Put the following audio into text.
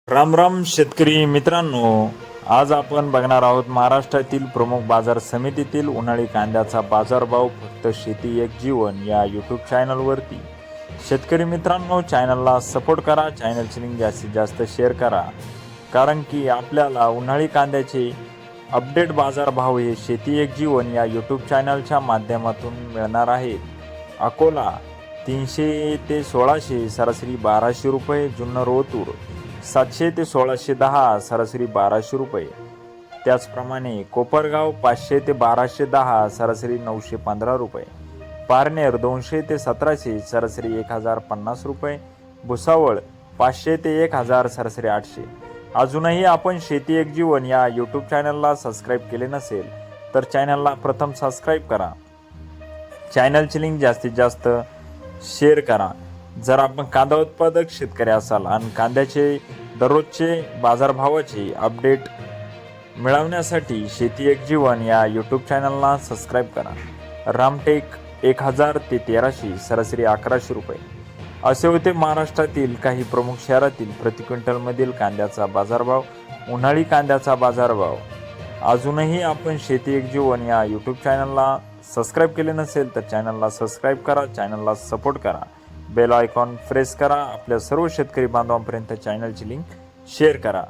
राम राम शेतकरी मित्रांनो, आज आपण बघणार आहोत महाराष्ट्रातील प्रमुख बाजार समितीतील उन्हाळी कांद्याचा बाजारभाव फक्त शेती एक जीवन या यूट्यूब चॅनलवरती. शेतकरी मित्रांनो, चॅनलला सपोर्ट करा, चॅनलची लिंक जास्तीत जास्त शेअर करा, कारण की आपल्याला उन्हाळी कांद्याचे अपडेट बाजारभाव हे शेती एक जीवन या यूट्यूब चॅनलच्या माध्यमातून मिळणार आहेत. अकोला 300 ते 1600 सरासरी 1200 रुपये, जुन्नर ओतूर 700 ते 1610 सरासरी 1200 रुपये. त्याचप्रमाणे कोपरगाव 500 ते 1210 सरासरी 915 रुपये. पारनेर 200 ते 1700 सरासरी 1050 रुपये. भुसावळ 500 ते 1000 सरासरी 800. अजूनही आपण शेती एक जीवन या यूट्यूब चॅनलला सबस्क्राईब केले नसेल तर चॅनलला प्रथम सबस्क्राईब करा, चॅनलची लिंक जास्तीत जास्त शेअर करा. जर आपण कांदा उत्पादक शेतकरी असाल आणि कांद्याचे दररोजचे बाजारभावाचे अपडेट मिळवण्यासाठी शेती एक जीवन या यूट्यूब चॅनलला सबस्क्राईब करा. रामटेक 1000 ते 1300 सरासरी 1100 रुपये. असे होते महाराष्ट्रातील काही प्रमुख शहरातील प्रति क्विंटलमधील कांद्याचा बाजारभाव, उन्हाळी कांद्याचा बाजारभाव. अजूनही आपण शेती एक जीवन या यूट्यूब चॅनलला सबस्क्राईब केले नसेल तर चॅनलला सबस्क्राईब करा, चॅनलला सपोर्ट करा, बेल आयकॉन प्रेस करा. आपल्या सर्व शेतकरी बांधवांपर्यंत चॅनलची लिंक शेअर करा.